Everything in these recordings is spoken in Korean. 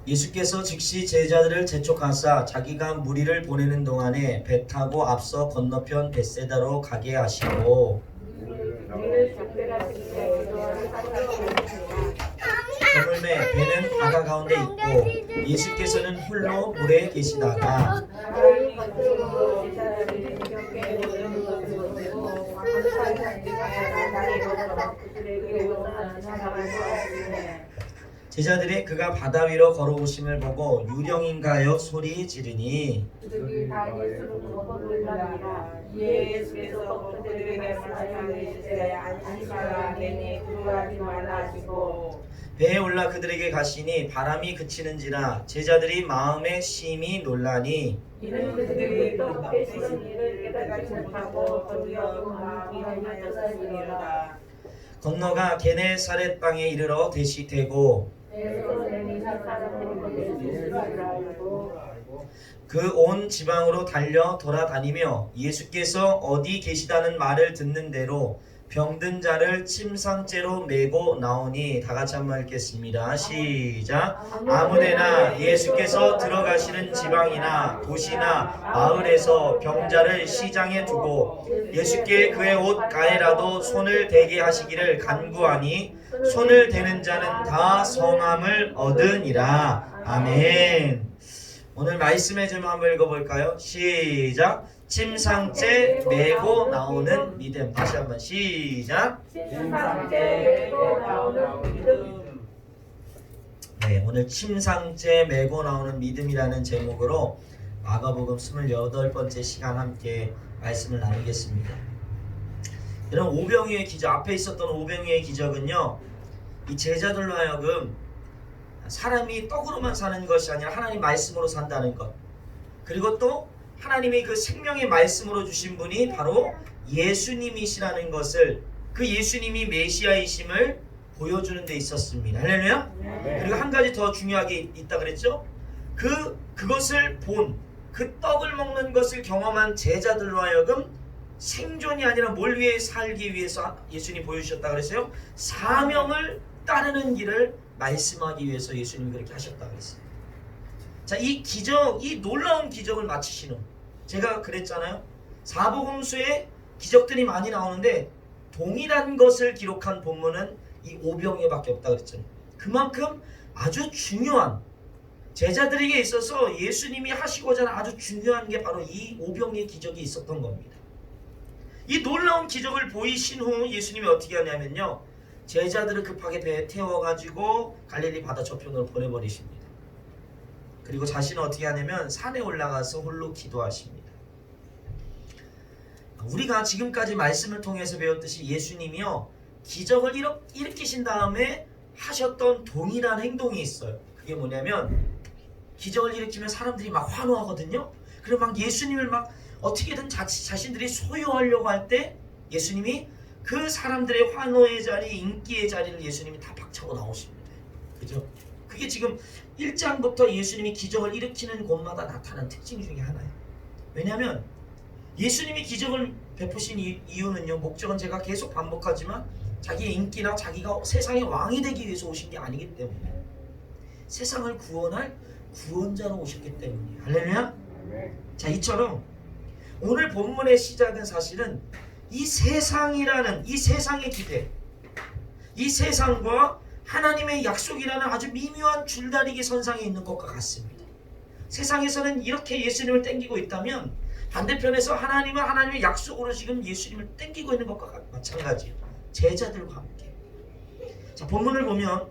예수께서 즉시 제자들을 재촉하사 자기가 무리를 보내는 동안에 배 타고 앞서 건너편 벳세다로 가게 하시고 저물매 배는 바다 가운데 있고 예수께서는 홀로 물에 계시다가 제자들이 그가 바다 위로 걸어오심을 보고 유령인가요 소리 지르니 그들이 다 예수를 보고 놀라니라. 이에 예수께서 그들에게 말씀하시되 안심하라 내니 두려워하지 말라 하시고 배에 올라 그들에게 가시니 바람이 그치는지라 제자들이 마음에 심히 놀라니 이는 그들이 또 배시는 일을 깨닫지 못하고 도리어 마음이 험해졌으니라. 건너가 게네사렛 방에 이르러 대시되고 그 온 지방으로 달려 돌아다니며 예수께서 어디 계시다는 말을 듣는 대로 병든 자를 침상째로 메고 나오니 다 같이 한번 읽겠습니다. 시작. 아무데나 예수께서 들어가시는 지방이나 도시나 마을에서 병자를 시장에 두고 예수께 그의 옷 가에라도 손을 대게 하시기를 간구하니 손을 대는 자는 다 성함을 얻으니라. 아멘. 오늘 말씀의 제목 한번 읽어볼까요? 시작. 침상째 메고 나오는 믿음. 다시 한번 시작. 침상째 메고 나오는 믿음. 네, 오늘 침상째 메고 나오는 믿음이라는 제목으로 마가복음 28번째 시간 함께 말씀을 나누겠습니다. 이런 오병이어의 기적, 앞에 있었던 오병이어의 기적은요, 이 제자들로 하여금 사람이 떡으로만 사는 것이 아니라 하나님 말씀으로 산다는 것, 그리고 또 하나님의 그 생명의 말씀으로 주신 분이 바로 예수님이시라는 것을, 그 예수님이 메시아이심을 보여주는 데 있었습니다. 할렐루야. 그리고 한 가지 더 중요하게 있다 그랬죠. 그것을 본, 그 떡을 먹는 것을 경험한 제자들로 하여금 생존이 아니라 뭘 위해 살기 위해서 예수님이 보여주셨다 그랬어요? 사명을 따르는 길을 말씀하기 위해서 예수님이 그렇게 하셨다 그랬어요. 자, 이 기적, 이 놀라운 기적을 마치신 후, 제가 그랬잖아요. 사복음서에 기적들이 많이 나오는데 동일한 것을 기록한 본문은 이 오병이어밖에 없다 그랬잖아요. 그만큼 아주 중요한, 제자들에게 있어서 예수님이 하시고자 하는 아주 중요한 게 바로 이 오병이어의 기적이 있었던 겁니다. 이 놀라운 기적을 보이신 후 예수님이 어떻게 하냐면요, 제자들을 급하게 배에 태워가지고 갈릴리 바다 저편으로 보내버리십니다. 그리고 자신은 어떻게 하냐면 산에 올라가서 홀로 기도하십니다. 우리가 지금까지 말씀을 통해서 배웠듯이 예수님이요, 기적을 일으키신 다음에 하셨던 동일한 행동이 있어요. 그게 뭐냐면, 기적을 일으키면 사람들이 막 환호하거든요. 그리고 막 예수님을 막 어떻게든 자신들이 소유하려고 할 때 예수님이 그 사람들의 환호의 자리, 인기의 자리를 예수님이 다 박차고 나오십니다. 그죠? 그게 지금 1장부터 예수님이 기적을 일으키는 곳마다 나타난 특징 중에 하나예요. 왜냐하면 예수님이 기적을 베푸신 이유는요, 목적은 제가 계속 반복하지만 자기의 인기나 자기가 세상의 왕이 되기 위해서 오신 게 아니기 때문에 세상을 구원할 구원자로 오셨기 때문이에요. 할렐루야? 자, 이처럼 오늘 본문의 시작은 사실은 이 세상이라는, 이 세상의 기대, 이 세상과 하나님의 약속이라는 아주 미묘한 줄다리기 선상에 있는 것과 같습니다. 세상에서는 이렇게 예수님을 땡기고 있다면 반대편에서 하나님은 하나님의 약속으로 지금 예수님을 땡기고 있는 것과 마찬가지예요. 제자들과 함께. 자, 본문을 보면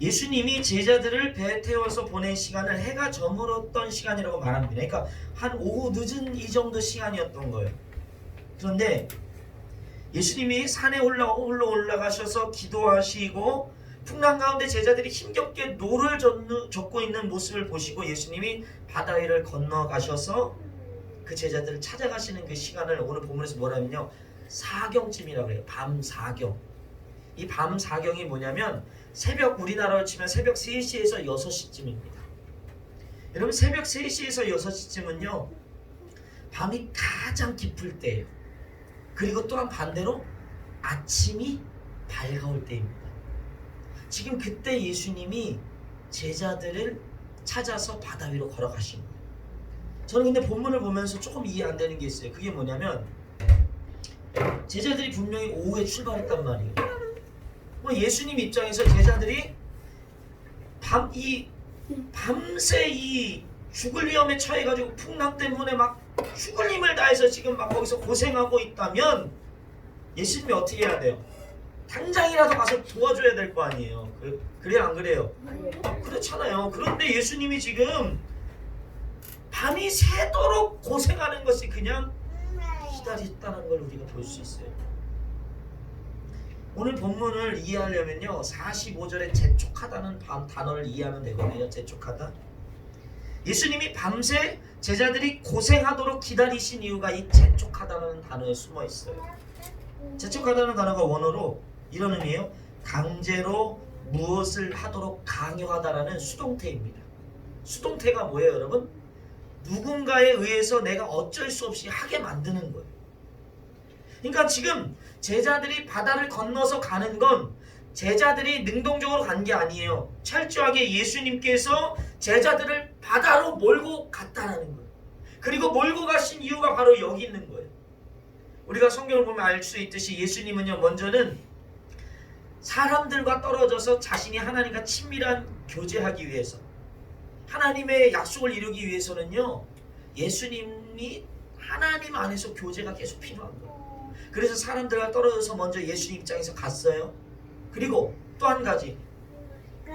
예수님이 제자들을 배에 태워서 보낸 시간을 해가 저물었던 시간이라고 말합니다. 그러니까 한 오후 늦은 이 정도 시간이었던 거예요. 그런데 예수님이 산에 홀로 올라가셔서 기도하시고 풍랑 가운데 제자들이 힘겹게 노를 젓고 있는 모습을 보시고 예수님이 바다 위를 건너가셔서 그 제자들을 찾아가시는 그 시간을 오늘 본문에서 뭐라면요, 사경쯤이라고 해요. 밤 사경. 이 밤 사경이 뭐냐면 새벽, 우리나라로 치면 새벽 3시에서 6시쯤입니다. 여러분, 새벽 3시에서 6시쯤은요 밤이 가장 깊을 때예요. 그리고 또한 반대로 아침이 밝아올 때입니다. 지금 그때 예수님이 제자들을 찾아서 바다 위로 걸어가신 거예요. 저는 근데 본문을 보면서 조금 이해 안 되는 게 있어요. 그게 뭐냐면 제자들이 분명히 오후에 출발했단 말이에요. 뭐 예수님 입장에서 제자들이 밤새 이 죽을 위험에 처해가지고 풍랑 때문에 막 죽을 힘을 다해서 지금 막 거기서 고생하고 있다면 예수님이 어떻게 해야 돼요? 당장이라도 가서 도와줘야 될 거 아니에요. 그래요, 안 그래요? 그렇잖아요. 그런데 예수님이 지금 밤이 새도록 고생하는 것이 그냥 기다렸다는 걸 우리가 볼 수 있어요. 오늘 본문을 이해하려면요, 45절에 재촉하다는 단어를 이해하면 되거든요. 재촉하다. 예수님이 밤새 제자들이 고생하도록 기다리신 이유가 이 재촉하다는 단어에 숨어 있어요. 재촉하다는 단어가 원어로 이런 의미예요. 강제로 무엇을 하도록 강요하다라는 수동태입니다. 수동태가 뭐예요, 여러분? 누군가에 의해서 내가 어쩔 수 없이 하게 만드는 거예요. 그러니까 지금 제자들이 바다를 건너서 가는 건 제자들이 능동적으로 간 게 아니에요. 철저하게 예수님께서 제자들을 바다로 몰고 갔다라는 거예요. 그리고 몰고 가신 이유가 바로 여기 있는 거예요. 우리가 성경을 보면 알 수 있듯이 예수님은요, 먼저는 사람들과 떨어져서 자신이 하나님과 친밀한 교제하기 위해서, 하나님의 약속을 이루기 위해서는요, 예수님이 하나님 안에서 교제가 계속 필요한 거예요. 그래서 사람들과 떨어져서 먼저 예수님 입장에서 갔어요. 그리고 또 한 가지,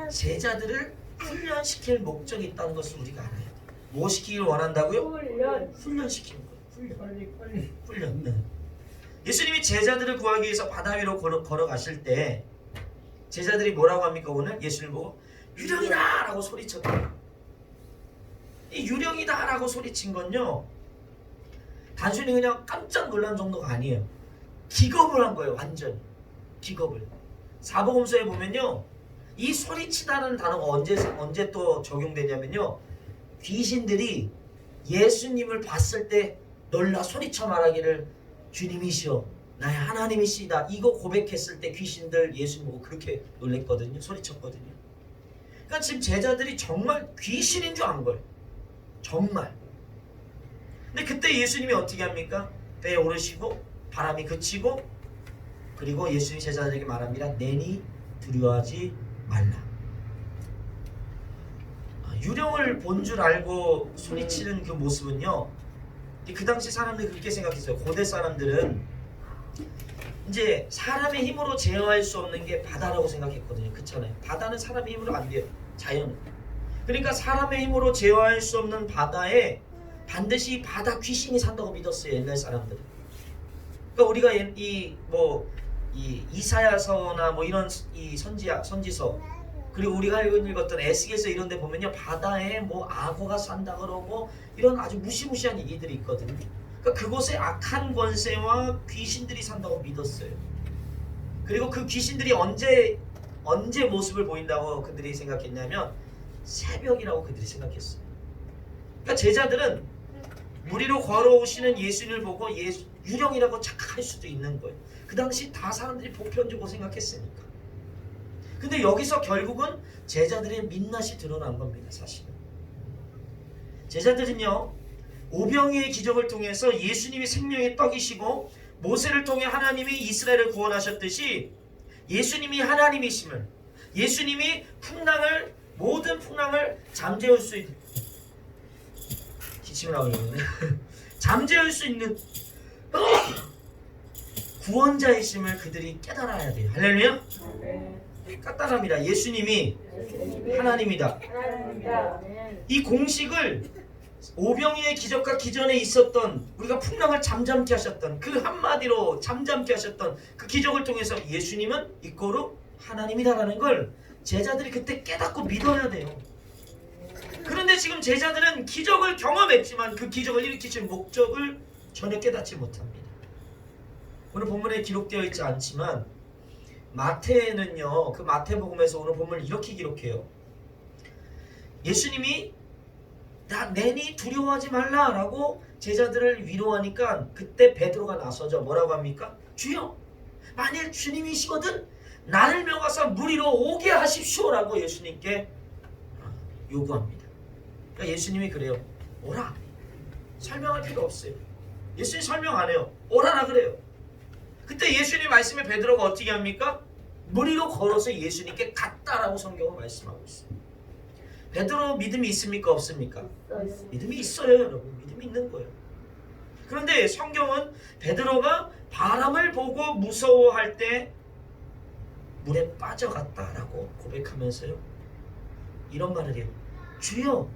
제자들을 훈련시킬 목적이 있다는 것을 우리가 알아야 돼요. 뭐 시키길 원한다고요? 훈련시키는 거예요. 훈련. 네. 예수님이 제자들을 구하기 위해서 바다 위로 걸어가실 때 제자들이 뭐라고 합니까? 오늘 예수님 보고 유령이다! 라고 소리쳤다. 이 유령이다! 라고 소리친 건요, 단순히 그냥 깜짝 놀란 정도가 아니에요. 기겁을 한 거예요. 완전히 기겁을. 사복음서에 보면요, 이 소리치다는 단어가 언제 또 적용되냐면요, 귀신들이 예수님을 봤을 때 놀라 소리쳐 말하기를 주님이시여 나의 하나님이시다, 이거 고백했을 때 귀신들 예수 보고 그렇게 놀랬거든요. 소리쳤거든요. 그러니까 지금 제자들이 정말 귀신인 줄 안 거예요. 정말. 근데 그때 예수님이 어떻게 합니까? 배에 오르시고 바람이 그치고, 그리고 예수님이 제자들에게 말합니다. 내니 두려워하지 말라. 유령을 본 줄 알고 소리치는 그 모습은요, 그 당시 사람들이 그렇게 생각했어요. 고대 사람들은 이제 사람의 힘으로 제어할 수 없는 게 바다라고 생각했거든요. 그렇잖아요. 바다는 사람의 힘으로 안 돼요. 자연은. 그러니까 사람의 힘으로 제어할 수 없는 바다에 반드시 바다 귀신이 산다고 믿었어요. 옛날 사람들은. 그러니까 우리가 이 이사야서나 뭐 이런 이 선지서, 그리고 우리가 읽었던 에스겔서 이런 데 보면요, 바다에 뭐 악어가 산다 그러고 이런 아주 무시무시한 얘기들이 있거든요. 그러니까 그곳에 악한 권세와 귀신들이 산다고 믿었어요. 그리고 그 귀신들이 언제 모습을 보인다고 그들이 생각했냐면 새벽이라고 그들이 생각했어요. 그러니까 제자들은 물 위로 걸어오시는 예수님을 보고 유령이라고 착각할 수도 있는 거예요. 그 당시 다 사람들이 보편적으로 생각했으니까. 근데 여기서 결국은 제자들의 민낯이 드러난 겁니다. 사실은 제자들은요, 오병이의 기적을 통해서 예수님이 생명의 떡이시고 모세를 통해 하나님이 이스라엘을 구원하셨듯이 예수님이 하나님이심을, 예수님이 모든 풍랑을 잠재울 수 있는, 기침을 하고 있는데 잠재울 수 있는 구원자이심을 그들이 깨달아야 돼요. 할렐루야. 까딱합니다. 예수님이 하나님이다. 이 공식을 오병이의 기적과 기존에 있었던, 우리가 풍랑을 잠잠케 하셨던 그 한마디로 잠잠케 하셨던 그 기적을 통해서 예수님은 이꼬르 하나님이다라는 걸 제자들이 그때 깨닫고 믿어야 돼요. 그런데 지금 제자들은 기적을 경험했지만 그 기적을 일으키실 목적을 전혀 깨닫지 못합니다. 오늘 본문에 기록되어 있지 않지만 마태는요, 그 마태복음에서 오늘 본문을 이렇게 기록해요. 예수님이 내니 두려워하지 말라라고 제자들을 위로하니까 그때 베드로가 나서죠. 뭐라고 합니까? 주여, 만일 주님이시거든 나를 명하사 물 위로 오게 하십시오라고 예수님께 요구합니다. 그러니까 예수님이 그래요. 오라. 설명할 필요 없어요. 예수님 설명 안 해요. 오라라 그래요. 그때 예수님 말씀에 베드로가 어떻게 합니까? 물 위로 걸어서 예수님께 갔다라고 성경은 말씀하고 있어요. 베드로 믿음이 있습니까? 없습니까? 믿음이 있어요, 여러분. 믿음이 있는 거예요. 그런데 성경은 베드로가 바람을 보고 무서워할 때 물에 빠져갔다라고 고백하면서요, 이런 말을 해요. 주여,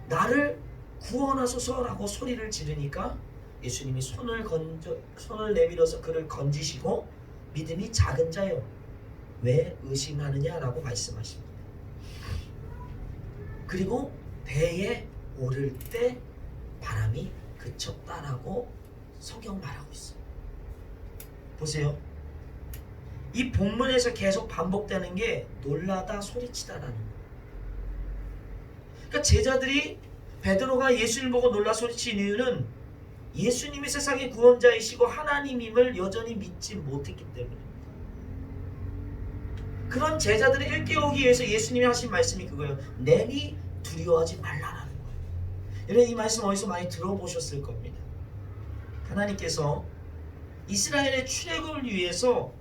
나를 구원하소서라고 소리를 지르니까 예수님이 손을 내밀어서 그를 건지시고 믿음이 작은 자여 왜 의심하느냐라고 말씀하십니다. 그리고 배에 오를 때 바람이 그쳤다라고 성경 말하고 있어요. 보세요. 이 본문에서 계속 반복되는 게 놀라다 소리치다라는 거예요. 그러니까 제자들이 베드로가 예수를 보고 놀라 소리친 이유는 예수님이 세상의 구원자이시고 하나님임을 여전히 믿지 못했기 때문입니다. 그런 제자들을 일깨우기 위해서 예수님이 하신 말씀이 그거예요. 내니 두려워하지 말라라는 거예요. 여러분 이 말씀 어디서 많이 들어보셨을 겁니다. 하나님께서 이스라엘의 출애굽을 위해서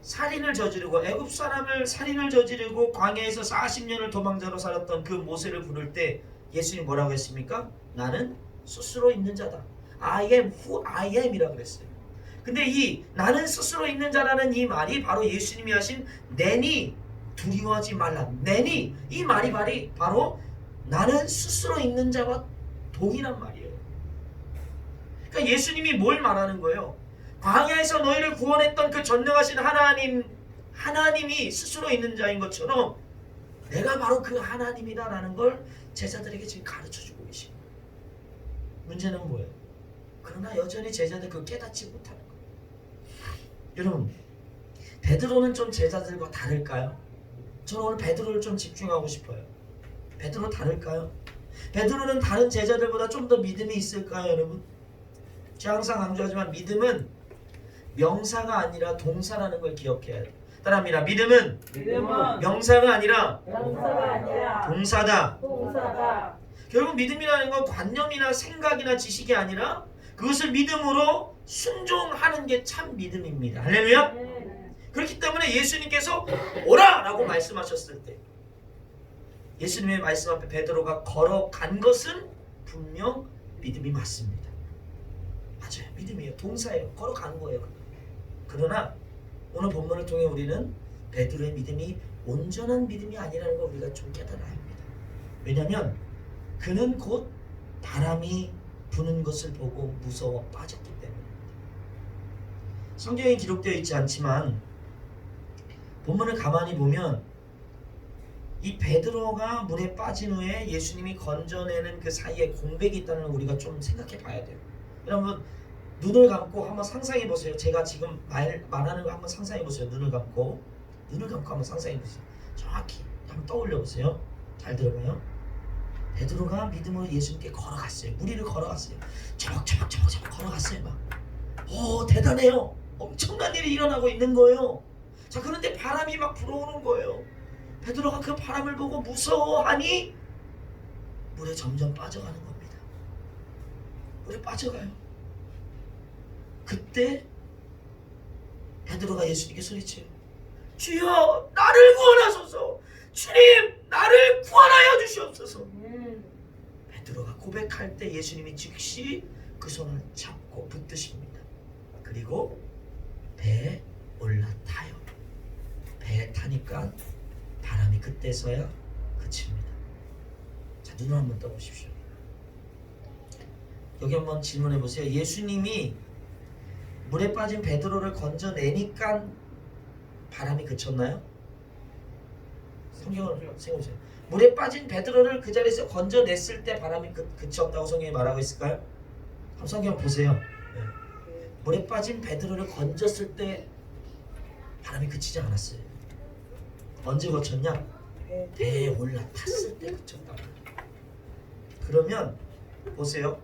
살인을 저지르고 애굽 사람을 살인을 저지르고 광야에서 40년을 도망자로 살았던 그 모세를 부를 때 예수님이 뭐라고 했습니까? 나는 스스로 있는 자다. I am who I am이라고 그랬어요. 근데 이 나는 스스로 있는 자라는 이 말이 바로 예수님이 하신 내니 두려워하지 말라. 내니 이 말이 바로 나는 스스로 있는 자와 동일한 말이에요. 그러니까 예수님이 뭘 말하는 거예요? 광야에서 너희를 구원했던 그 전능하신 하나님이 스스로 있는 자인 것처럼 내가 바로 그 하나님이다라는 걸 제자들에게 지금 가르쳐주고 계십니다. 문제는 뭐예요? 그러나 여전히 제자들 그걸 깨닫지 못하는 거예요. 여러분, 베드로는 좀 제자들과 다를까요? 저는 오늘 베드로를 좀 집중하고 싶어요. 베드로 다를까요? 베드로는 다른 제자들보다 좀 더 믿음이 있을까요, 여러분? 제가 항상 강조하지만 믿음은 명사가 아니라 동사라는 걸 기억해야 돼요. 따라합니다. 믿음은 명사가 아니라 동사다. 결국 믿음이라는 건 관념이나 생각이나 지식이 아니라 그것을 믿음으로 순종하는 게 참 믿음입니다. 할렐루야. 그렇기 때문에 예수님께서 오라! 라고 말씀하셨을 때 예수님의 말씀 앞에 베드로가 걸어간 것은 분명 믿음이 맞습니다. 맞아요. 믿음이에요. 동사예요. 걸어간 거예요. 그러나 오늘 본문을 통해 우리는 베드로의 믿음이 온전한 믿음이 아니라는 걸 우리가 좀 깨달아야 합니다. 왜냐하면 그는 곧 바람이 부는 것을 보고 무서워 빠졌기 때문입니다. 성경에 기록되어 있지 않지만 본문을 가만히 보면 이 베드로가 물에 빠진 후에 예수님이 건져내는 그 사이에 공백이 있다는 걸 우리가 좀 생각해 봐야 돼요. 여러분 눈을 감고 한번 상상해 보세요. 제가 지금 말하는 거 한번 상상해 보세요. 눈을 감고 한번 상상해 보세요. 정확히 한번 떠올려 보세요. 잘 들어봐요. 베드로가 믿음으로 예수님께 걸어갔어요. 물 위를 걸어갔어요. 저벅 걸어갔어요. 막. 오, 대단해요. 엄청난 일이 일어나고 있는 거예요. 자, 그런데 바람이 막 불어오는 거예요. 베드로가 그 바람을 보고 무서워하니 물에 점점 빠져가는 겁니다. 물에 빠져가요. 그때 베드로가 예수님께 소리쳐요. 주여, 나를 구원하소서. 주님, 나를 구원하여 주시옵소서. 베드로가 고백할 때 예수님이 즉시 그 손을 잡고 붙드십니다. 그리고 배에 올라타요. 배에 타니까 바람이 그때서야 그칩니다. 자, 눈을 한번 떠보십시오. 여기 한번 질문해 보세요. 예수님이 물에 빠진 베드로를 건져내니까 바람이 그쳤나요? 성경을 생각해보세요. 물에 빠진 베드로를 그 자리에서 건져냈을 때 바람이 그쳤다고 성경이 말하고 있을까요? 한번 성경 보세요. 네. 물에 빠진 베드로를 건졌을 때 바람이 그치지 않았어요. 언제 그쳤냐? 배에 올라탔을 때 그쳤다. 그러면 보세요.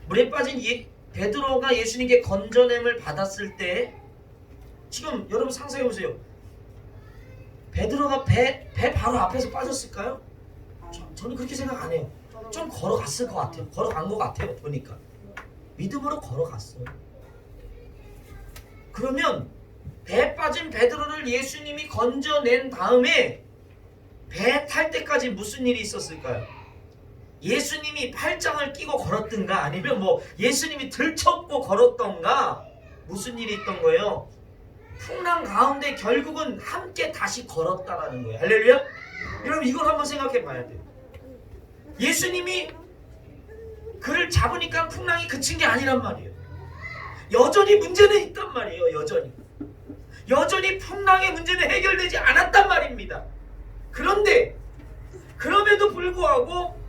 물에 빠진 베드로가 예수님께 건져냄을 받았을 때 지금 여러분 상상해 보세요. 베드로가 배 바로 앞에서 빠졌을까요? 저는 그렇게 생각 안 해요. 좀 걸어갔을 것 같아요. 걸어간 것 같아요. 보니까 믿음으로 걸어갔어요. 그러면 배에 빠진 베드로를 예수님이 건져낸 다음에 배 탈 때까지 무슨 일이 있었을까요? 예수님이 팔짱을 끼고 걸었든가 아니면 뭐 예수님이 들쳤고 걸었던가 무슨 일이 있던 거예요? 풍랑 가운데 결국은 함께 다시 걸었다라는 거예요. 할렐루야? 여러분 이걸 한번 생각해 봐야 돼요. 예수님이 그를 잡으니까 풍랑이 그친 게 아니란 말이에요. 여전히 문제는 있단 말이에요. 여전히 풍랑의 문제는 해결되지 않았단 말입니다. 그런데 그럼에도 불구하고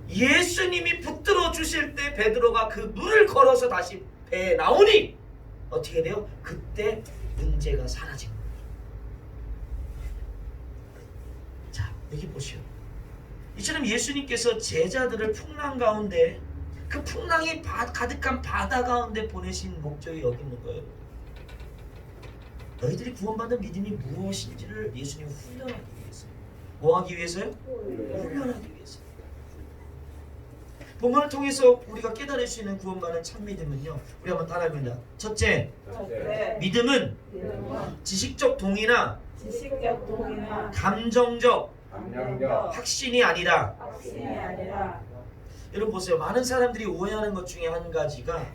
예수님이 붙들어 주실 때 베드로가 그 물을 걸어서 다시 배에 나오니 어떻게 돼요? 그때 문제가 사라진 거예요. 자, 여기 보시오. 이처럼 예수님께서 제자들을 풍랑 가운데 그 풍랑이 가득한 바다 가운데 보내신 목적이 여기 있는 거예요. 너희들이 구원받은 믿음이 무엇인지를 예수님 훈련하기 위해서. 뭐 하기 위해서요? 훈련하기 위해서. 본문을 통해서 우리가 깨달을 수 있는 구원받는 참 믿음은요. 우리 한번 따라합니다. 첫째, 믿음은 지식적 동의나 감정적 확신이 아니라 여러분 보세요. 많은 사람들이 오해하는 것 중에 한 가지가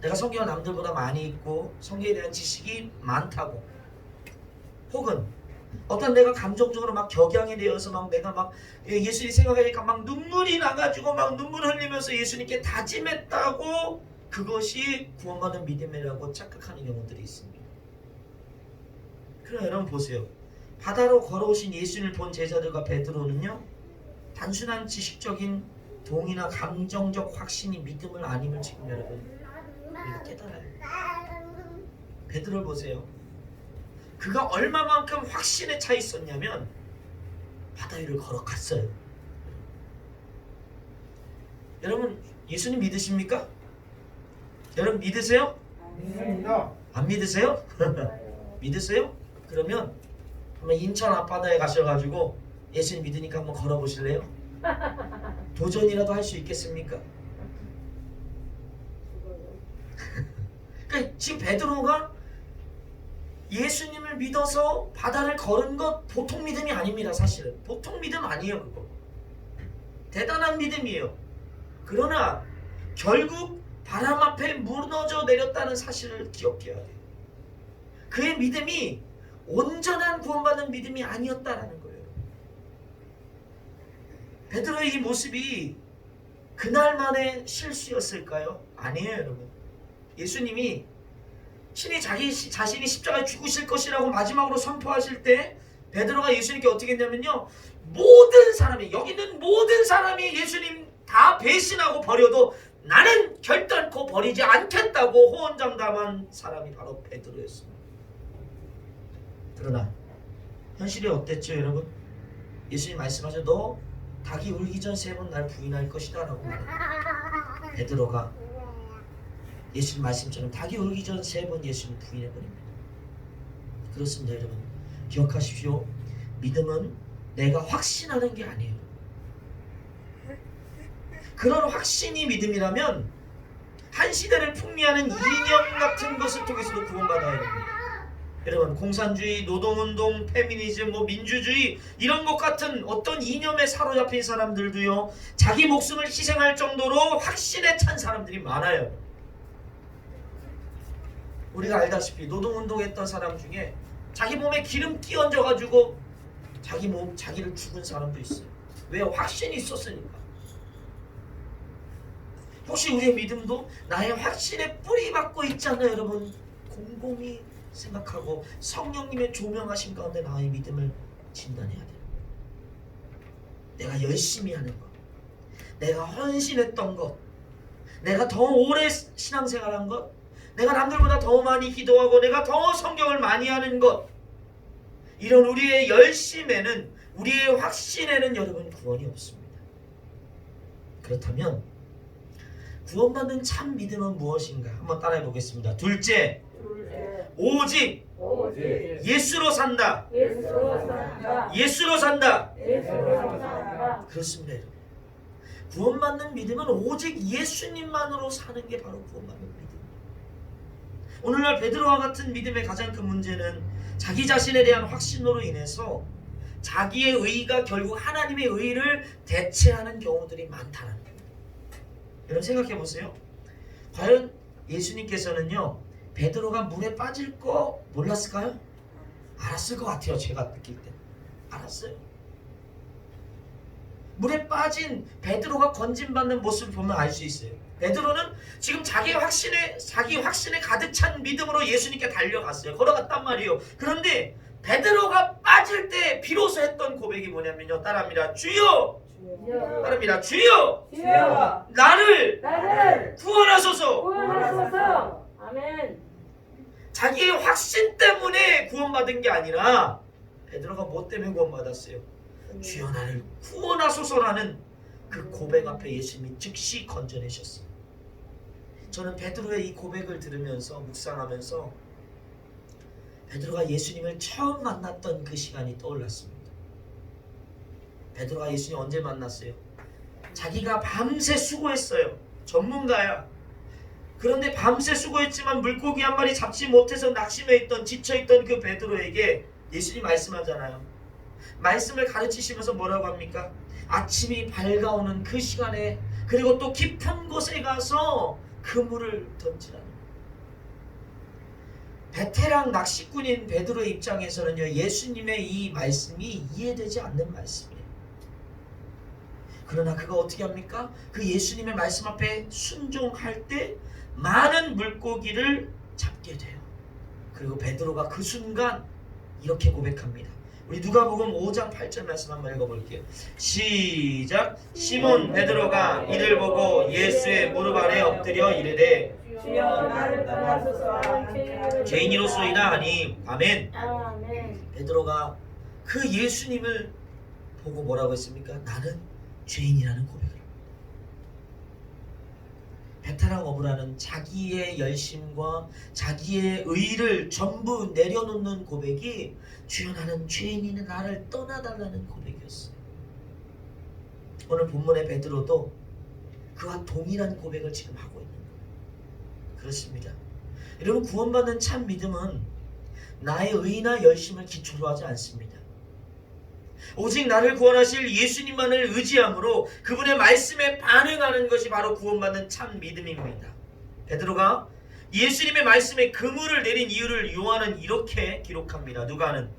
내가 성경을 남들보다 많이 읽고 성경에 대한 지식이 많다고, 혹은 어떤 내가 감정적으로 막 격양이 되어서 막 내가 막 예수님 생각하니까 막 눈물이 나가지고 막 눈물 흘리면서 예수님께 다짐했다고 그것이 구원받는 믿음이라고 착각하는 경우들이 있습니다. 그럼 여러분 보세요. 바다로 걸어오신 예수님을 본 제자들과 베드로는요, 단순한 지식적인 동의나 감정적 확신이 믿음을 아님을 지금 여러분 우리가 깨달아요. 베드로를 보세요. 그가 얼마만큼 확신에 차 있었냐면 바다 위를 걸어갔어요. 여러분 예수님 믿으십니까? 여러분 믿으세요? 안 믿으세요? 믿으세요? 그러면 한번 인천 앞바다에 가셔가지고 예수님 믿으니까 한번 걸어보실래요? 도전이라도 할 수 있겠습니까? 그러니까 지금 베드로가 예수님을 믿어서 바다를 걸은 것 보통 믿음이 아닙니다. 사실은 보통 믿음 아니에요. 그거 대단한 믿음이에요. 그러나 결국 바람 앞에 무너져 내렸다는 사실을 기억해야 돼요. 그의 믿음이 온전한 구원받는 믿음이 아니었다라는 거예요. 베드로의 이 모습이 그날만의 실수였을까요? 아니에요, 여러분. 예수님이 신이 자기 자신이 십자가에 죽으실 것이라고 마지막으로 선포하실 때 베드로가 예수님께 어떻게 했냐면요, 모든 사람이, 여기 있는 모든 사람이 예수님 다 배신하고 버려도 나는 결단코 버리지 않겠다고 호언장담한 사람이 바로 베드로였습니다. 그러나 현실이 어땠죠, 여러분? 예수님 말씀하셔, 너 닭이 울기 전 3번 날 부인할 것이다 라고 말합니다. 베드로가 예수님 말씀처럼 닭이 울기 전 3번 예수님 부인해버립니다. 그렇습니다. 여러분 기억하십시오. 믿음은 내가 확신하는 게 아니에요. 그런 확신이 믿음이라면 한 시대를 풍미하는 이념 같은 것을 통해서도 구원받아야 됩니다. 여러분 공산주의, 노동운동, 페미니즘, 민주주의 이런 것 같은 어떤 이념에 사로잡힌 사람들도요, 자기 목숨을 희생할 정도로 확신에 찬 사람들이 많아요. 우리가 알다시피 노동운동했던 사람 중에 자기 몸에 기름 끼얹어가지고 자기를 죽은 사람도 있어요. 왜요? 확신이 있었으니까. 혹시 우리의 믿음도 나의 확신에 뿌리박고 있지 않나요, 여러분? 곰곰이 생각하고 성령님의 조명하신 가운데 나의 믿음을 진단해야 돼요. 내가 열심히 하는 것, 내가 헌신했던 것, 내가 더 오래 신앙생활한 것, 내가 남들보다 더 많이 기도하고 내가 더 성경을 많이 하는 것, 이런 우리의 열심에는, 우리의 확신에는 여러분 구원이 없습니다. 그렇다면 구원받는 참 믿음은 무엇인가? 한번 따라해 보겠습니다. 둘째, 오직 오직 예수로 산다. 예수로 산다. 예수로 산다. 예수로 산다. 그렇습니다. 여러분. 구원받는 믿음은 오직 예수님만으로 사는 게 바로 구원받는 믿음입니다. 오늘날 베드로와 같은 믿음의 가장 큰 문제는 자기 자신에 대한 확신으로 인해서 자기의 의의가 결국 하나님의 의의를 대체하는 경우들이 많다는 거예요. 여러분 생각해 보세요. 과연 예수님께서는요 베드로가 물에 빠질 거 몰랐을까요? 알았을 것 같아요. 제가 느낄 때 알았어요. 물에 빠진 베드로가 건진받는 모습을 보면 알 수 있어요. 베드로는 지금 자기 확신에 가득 찬 믿음으로 예수님께 달려갔어요. 걸어갔단 말이에요. 그런데 베드로가 빠질 때 비로소 했던 고백이 뭐냐면요. 따라합니다. 주여! 따라합니다. 주여! 주여 나를 나를 구원하소서! 구원하소서. 아멘. 자기의 확신 때문에 구원받은 게 아니라 베드로가 뭐 때문에 구원받았어요? 주여 나를 구원하소서라는 그 고백 앞에 예수님이 즉시 건져내셨어요. 저는 베드로의 이 고백을 들으면서 묵상하면서 베드로가 예수님을 처음 만났던 그 시간이 떠올랐습니다. 베드로가 예수님 언제 만났어요? 자기가 밤새 수고했어요. 전문가야. 그런데 밤새 수고했지만 물고기 한 마리 잡지 못해서 낙심해 있던 지쳐있던 그 베드로에게 예수님 말씀하잖아요. 말씀을 가르치시면서 뭐라고 합니까? 아침이 밝아오는 그 시간에 그리고 또 깊은 곳에 가서 그물을 던지라는 거예요. 베테랑 낚시꾼인 베드로의 입장에서는요 예수님의 이 말씀이 이해되지 않는 말씀이에요. 그러나 그가 어떻게 합니까? 그 예수님의 말씀 앞에 순종할 때 많은 물고기를 잡게 돼요. 그리고 베드로가 그 순간 이렇게 고백합니다. 우리 누가복음 5장 8절 말씀 한번 읽어볼게요. 시작. 시몬 베드로가 이를 보고 예수의 무릎 아래 엎드려 이르되 주여 나를 떠나소서. 죄인이로소이다 하니 아멘. 아멘. 베드로가 그 예수님을 보고 뭐라고 했습니까? 나는 죄인이라는 고백을. 베테랑 어부라는 자기의 열심과 자기의 의를 전부 내려놓는 고백이 주여 나는 죄인이니 나를 떠나달라는 고백이었어요. 오늘 본문의 베드로도 그와 동일한 고백을 지금 하고 있는 거예요. 그렇습니다. 여러분 구원받는 참 믿음은 나의 의나 열심을 기초로 하지 않습니다. 오직 나를 구원하실 예수님만을 의지함으로 그분의 말씀에 반응하는 것이 바로 구원받는 참 믿음입니다. 베드로가 예수님의 말씀에 그물을 내린 이유를 요한은 이렇게 기록합니다. 누가는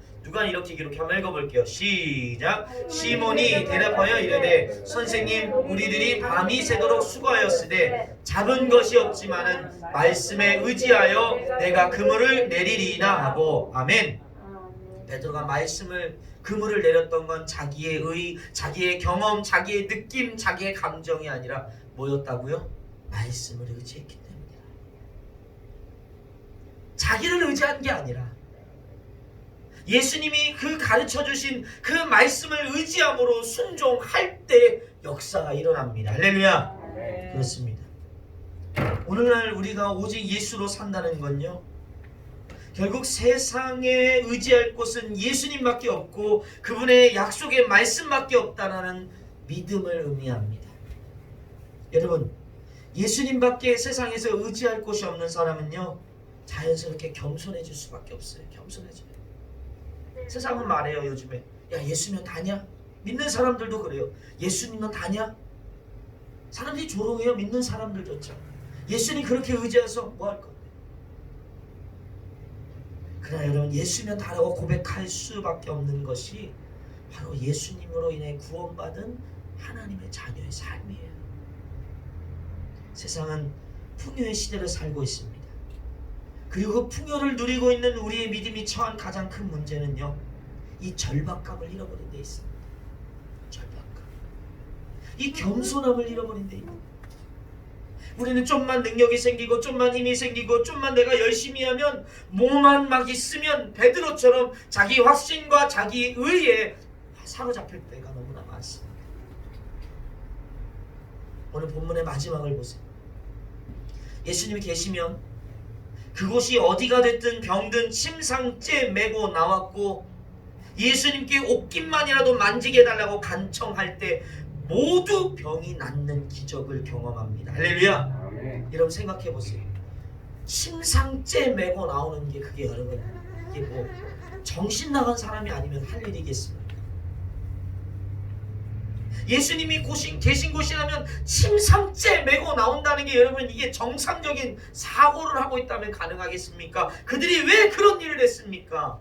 이렇게 기록해 한번 읽어볼게요. 시작. 시몬이 대답하여 이르되 선생님 우리들이 밤이 새도록 수고하였으되 잡은 것이 없지만은 말씀에 의지하여 내가 그물을 내리리이다 하고 아멘. 베드로가 그물을 내렸던 건 자기의 의, 자기의 경험, 자기의 느낌, 자기의 감정이 아니라 뭐였다고요? 말씀을 의지했기 때문이다. 자기를 의지한 게 아니라 예수님이 그 가르쳐주신 그 말씀을 의지함으로 순종할 때 역사가 일어납니다. 할렐루야. 그렇습니다. 오늘날 우리가 오직 예수로 산다는 건요 결국 세상에 의지할 곳은 예수님밖에 없고 그분의 약속의 말씀밖에 없다는 믿음을 의미합니다. 여러분 예수님밖에 세상에서 의지할 곳이 없는 사람은요 자연스럽게 겸손해질 수밖에 없어요. 겸손해져요. 세상은 말해요 요즘에 야 예수면 다냐? 믿는 사람들도 그래요. 예수님은 다냐? 사람들이 조롱해요. 믿는 사람들조차. 예수님 그렇게 의지해서 뭐 할 건데? 그러나 여러분 예수면 다라고 고백할 수밖에 없는 것이 바로 예수님으로 인해 구원받은 하나님의 자녀의 삶이에요. 세상은 풍요의 시대를 살고 있습니다. 그리고 그 풍요를 누리고 있는 우리의 믿음이 처한 가장 큰 문제는요 이 절박감을 잃어버린 데 있습니다. 절박감. 이 겸손함을 잃어버린 데 있습니다. 우리는 좀만 능력이 생기고 좀만 힘이 생기고 좀만 내가 열심히 하면 뭐만 막 있으면 베드로처럼 자기 확신과 자기 의에 사로잡힐 때가 너무나 많습니다. 오늘 본문의 마지막을 보세요. 예수님이 계시면 그곳이 어디가 됐든 병든 침상째 메고 나왔고 예수님께 옷깃만이라도 만지게 해달라고 간청할 때 모두 병이 낫는 기적을 경험합니다. 할렐루야. 아멘. 여러분 생각해 보세요. 침상째 메고 나오는 게 그게 여러분 이게 뭐 정신 나간 사람이 아니면 할 일이겠습니까? 예수님이 계신 곳이라면 침상째 메고 나온다는 게 여러분 이게 정상적인 사고를 하고 있다면 가능하겠습니까? 그들이 왜 그런 일을 했습니까?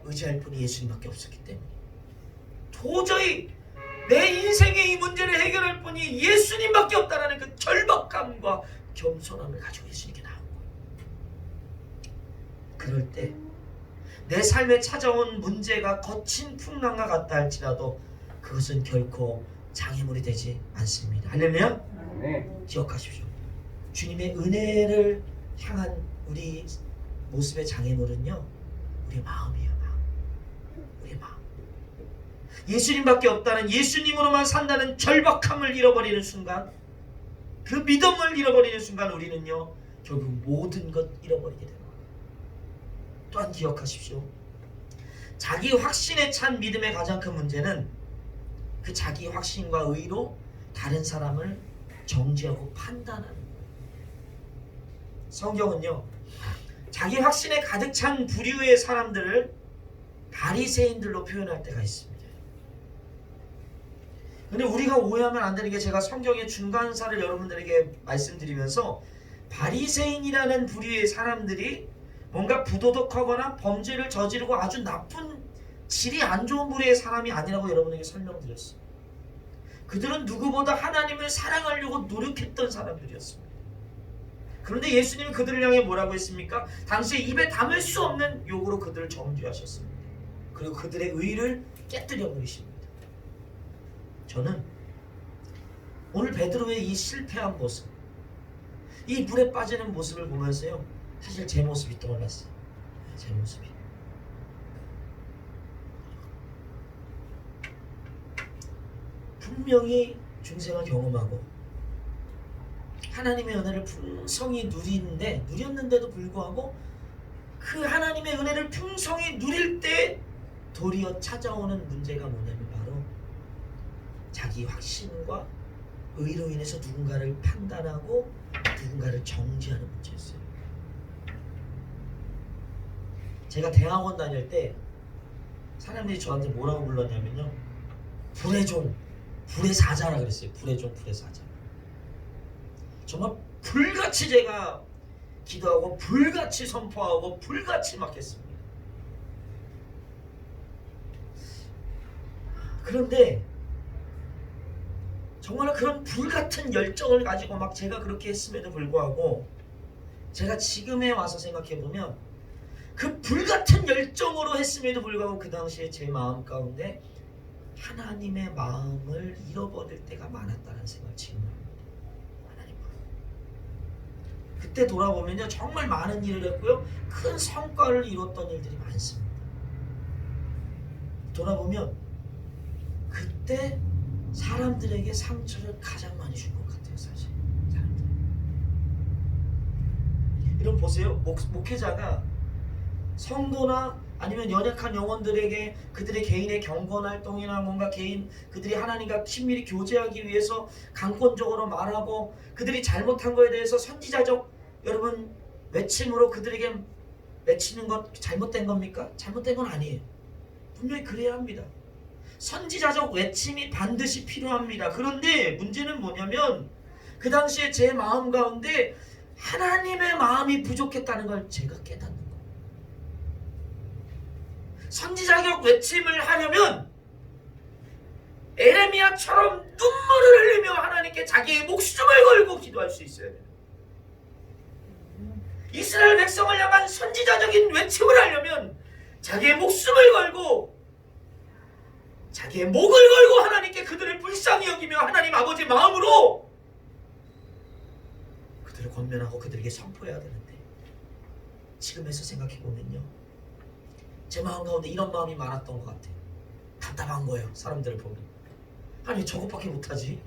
의지할 분이 예수님밖에 없었기 때문에. 도저히 내 인생의 이 문제를 해결할 분이 예수님밖에 없다는 그 절박함과 겸손함을 가지고 예수님께 나온 거예요. 그럴 때 내 삶에 찾아온 문제가 거친 풍랑과 같다 할지라도 그것은 결코 장애물이 되지 않습니다. 할렐루야. 아멘. 기억하십시오. 주님의 은혜를 향한 우리 모습의 장애물은요, 우리 마음이에요. 우리 마음. 예수님밖에 없다는, 예수님으로만 산다는 절박함을 잃어버리는 순간, 그 믿음을 잃어버리는 순간 우리는요 결국 모든 것 잃어버리게 됩니다. 또한 기억하십시오. 자기 확신에 찬 믿음의 가장 큰 문제는 그 자기 확신과 의로 다른 사람을 정죄하고 판단하는 거예요. 성경은요 자기 확신에 가득 찬 부류의 사람들을 바리새인들로 표현할 때가 있습니다. 근데 우리가 오해하면 안 되는 게, 제가 성경의 중간사를 여러분들에게 말씀드리면서 바리새인이라는 부류의 사람들이 뭔가 부도덕하거나 범죄를 저지르고 아주 나쁜 질이 안 좋은 부류의 사람이 아니라고 여러분에게 설명드렸어요. 그들은 누구보다 하나님을 사랑하려고 노력했던 사람들이었습니다. 그런데 예수님은 그들을 향해 뭐라고 했습니까? 당시에 입에 담을 수 없는 욕으로 그들을 정죄하셨습니다. 그리고 그들의 의를 깨뜨려 버리십니다. 저는 오늘 베드로의 이 실패한 모습, 이 물에 빠지는 모습을 보면서요 사실 제 모습이 떠올랐어요. 제 모습이. 분명히 중생을 경험하고 하나님의 은혜를 풍성히 누렸는데도 불구하고 그 하나님의 은혜를 풍성히 누릴 때 도리어 찾아오는 문제가 뭐냐면 바로 자기 확신과 의로 인해서 누군가를 판단하고 누군가를 정죄하는 문제였어요. 제가 대학원 다닐 때 사람들이 저한테 뭐라고 불렀냐면요, 불의 종, 불의 사자라 그랬어요. 불의 종, 불의 사자. 정말 불같이 제가 기도하고 불같이 선포하고 불같이 막 했습니다. 그런데 정말 그런 불같은 열정을 가지고 막 제가 그렇게 했음에도 불구하고 제가 지금에 와서 생각해보면 그 불같은 열정으로 했음에도 불구하고 그 당시에 제 마음 가운데 하나님의 마음을 잃어버릴 때가 많았다는 생각을 지금 합니다. 하나님 마음. 그때 돌아보면요 정말 많은 일을 했고요 큰 성과를 이뤘던 일들이 많습니다. 돌아보면 그때 사람들에게 상처를 가장 많이 준 것 같아요. 사실 사람들. 여러분 보세요. 목회자가 성도나 아니면 연약한 영혼들에게 그들의 개인의 경건 활동이나 뭔가 그들이 하나님과 친밀히 교제하기 위해서 강권적으로 말하고 그들이 잘못한 거에 대해서 선지자적 여러분 외침으로 그들에게 외치는 것 잘못된 겁니까? 잘못된 건 아니에요. 분명히 그래야 합니다. 선지자적 외침이 반드시 필요합니다. 그런데 문제는 뭐냐면 그 당시에 제 마음 가운데 하나님의 마음이 부족했다는 걸 제가 깨닫는 거예요. 선지자적 외침을 하려면 에레미야처럼 눈물을 흘리며 하나님께 자기의 목숨을 걸고 기도할 수 있어야 돼요. 이스라엘 백성을 향한 선지자적인 외침을 하려면 자기의 목숨을 걸고 자기의 목을 걸고 하나님께 그들을 불쌍히 여기며 하나님 아버지 마음으로 그들을 권면하고 그들에게 선포해야 되는데 지금에서 생각해보면요 제 마음 가운데 이런 마음이 많았던 것 같아요. 답답한 거예요. 사람들을 보면 아니 저것밖에 못하지?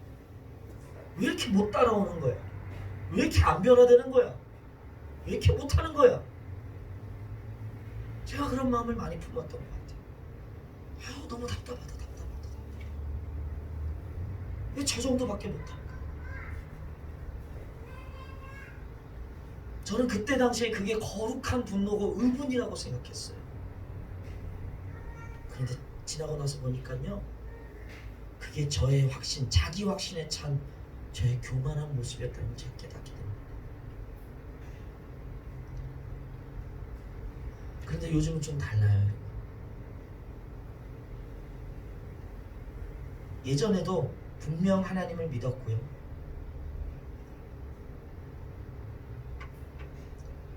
왜 이렇게 못 따라오는 거야? 왜 이렇게 안 변화되는 거야? 왜 이렇게 못하는 거야? 제가 그런 마음을 많이 품었던 것 같아요. 아유, 너무 답답하다. 왜 저 정도밖에 못할까? 저는 그때 당시에 그게 거룩한 분노고 의문이라고 생각했어요. 그런데 지나고 나서 보니까요, 그게 저의 확신, 자기 확신에 찬 저의 교만한 모습이었다는 걸 제가 깨닫게 됩니다. 그런데 요즘은 좀 달라요, 여러분. 예전에도 분명 하나님을 믿었고요,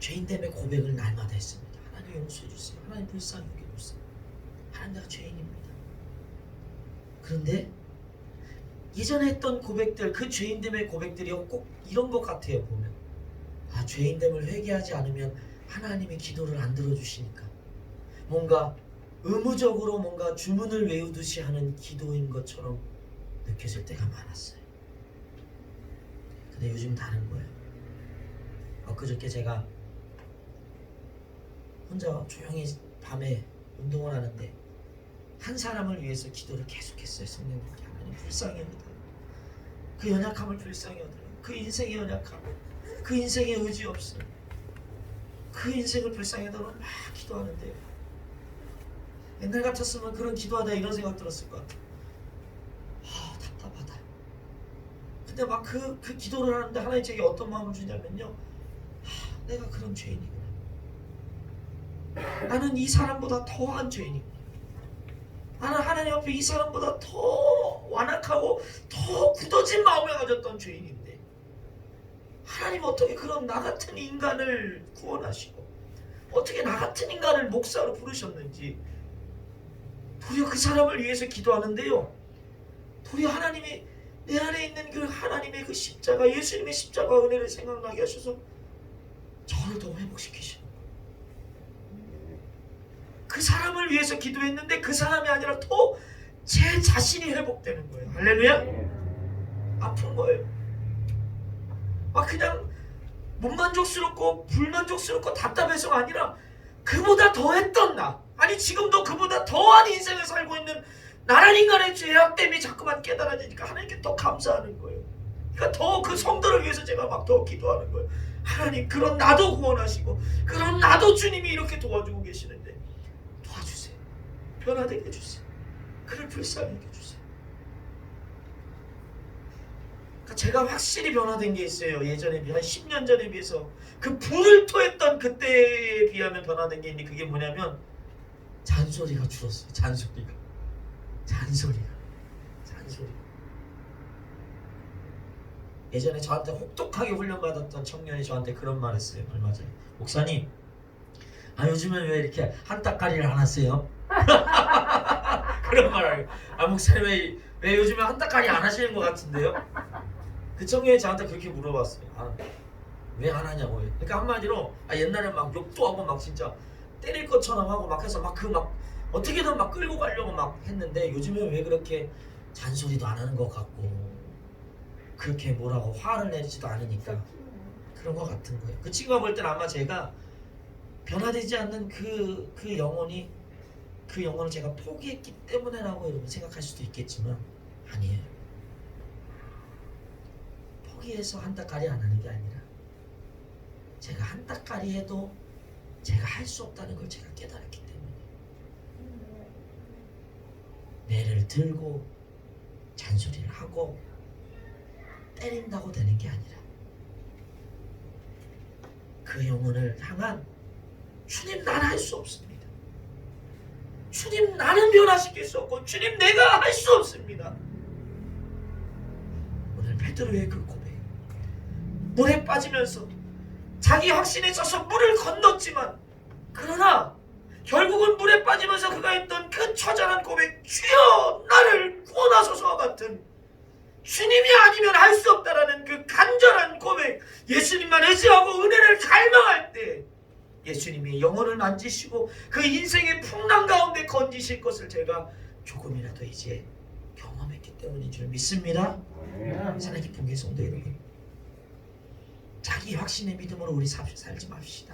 죄인됨의 고백을 날마다 했습니다. 하나님 용서해 주세요. 하나님 불쌍히 여겨주세요. 하나님, 내가 죄인입니다. 그런데 예전에 했던 고백들, 그 죄인됨의 고백들이 꼭 이런 것 같아요. 보면 죄인됨을 회개하지 않으면 하나님이 기도를 안 들어주시니까 뭔가 의무적으로 뭔가 주문을 외우듯이 하는 기도인 것처럼 느껴질 때가 많았어요. 근데 요즘 다른 거예요. 엊그저께 제가 혼자 조용히 밤에 운동을 하는데 한 사람을 위해서 기도를 계속했어요. 성령님께, 하나님 불쌍히 여겨달라고, 그 연약함을 불쌍히 여겨달라고, 그 인생의 연약함, 그 인생의 의지 없음, 그 인생을 불쌍히 여겨달라고 막 기도하는데, 옛날 같았으면 그런 기도하다 이런 생각 들었을 것 같아요. 답답하다. 근데 막 그 기도를 하는데 하나님 제게 어떤 마음을 주냐면요, 내가 그런 죄인이구나. 나는 이 사람보다 더한 죄인이구나. 나는 하나님 앞에 이 사람보다 더 완악하고 더 굳어진 마음을 가졌던 죄인인데 하나님 어떻게 그런 나 같은 인간을 구원하시고 어떻게 나 같은 인간을 목사로 부르셨는지, 도리어 그 사람을 위해서 기도하는데요, 도리어 하나님이 내 안에 있는 그 하나님의 그 십자가, 예수님의 십자가 은혜를 생각나게 하셔서 저를 더 회복시키시는 거예요. 그 사람을 위해서 기도했는데 그 사람이 아니라 더 제 자신이 회복되는 거예요. 할렐루야. 아픈 거예요. 막 그냥 못만족스럽고 불만족스럽고 답답해서가 아니라 그보다 더했던 나, 아니 지금도 그보다 더한 인생을 살고 있는 나란 인간의 죄악됨이 자꾸만 깨달아지니까 하나님께 더 감사하는 거예요. 그러니까 더 그 성도를 위해서 제가 막 더 기도하는 거예요. 하나님, 그런 나도 구원하시고 그런 나도 주님이 이렇게 도와주고 계시는데 도와주세요. 변화되게 해주세요. 그를 불쌍히 여겨주세요. 그러니까 제가 확실히 변화된 게 있어요. 예전에 비해, 한 10년 전에 비해서 그 불을 토했던 그때에 비하면 변화된 게 있는데, 그게 뭐냐면 잔소리가 줄었어요. 잔소리가. 예전에 저한테 혹독하게 훈련받았던 청년이 저한테 그런 말 했어요. 얼마 전에. 목사님, 요즘은 왜 이렇게 한따까리를 안 하세요? 그런 말을. 목사님 왜 요즘에 한따까리 안 하시는 것 같은데요? 그 청년이 저한테 그렇게 물어봤어요. 왜 안 하냐고요. 그러니까 한마디로 옛날에 막 욕도 하고 막 진짜 때릴 것처럼 하고 막 해서 막 어떻게든 막 끌고 가려고 막 했는데, 요즘에 왜 그렇게 잔소리도 안 하는 것 같고 그렇게 뭐라고 화를 내지도 않으니까 그런 것 같은 거예요. 그 친구가 볼 때는 아마 제가 변화되지 않는 그 영혼이, 그 영혼을 제가 포기했기 때문에라고 여러분 생각할 수도 있겠지만 아니에요. 포기해서 한따까리 안 하는 게 아니라 제가 한따까리 해도 제가 할 수 없다는 걸 제가 깨달았기 때문에 매를 들고 잔소리를 하고 때린다고 되는 게 아니라 그 영혼을 향한, 주님, 나는 할 수 없습니다. 주님, 나는 변화시킬 수 없고 주님, 내가 할 수 없습니다. 오늘 베드로의 그 고백, 물에 빠지면서 자기 확신에 져서 물을 건넜지만, 그러나 결국은 물에 빠지면서 그가 했던 그 처절한 고백, 주여 나를 구원하소서와 같은, 주님이 아니면 할 수 없다라는 그 간절한 고백, 예수님만 의지하고 은혜를 갈망할 때 예수님이 영혼을 만지시고 그 인생의 풍랑 가운데 건지실 것을 제가 조금이라도 이제 경험했기 때문인 줄 믿습니다. 사랑하는 깊은 게 성도 여러분, 자기 확신의 믿음으로 우리 살지 맙시다.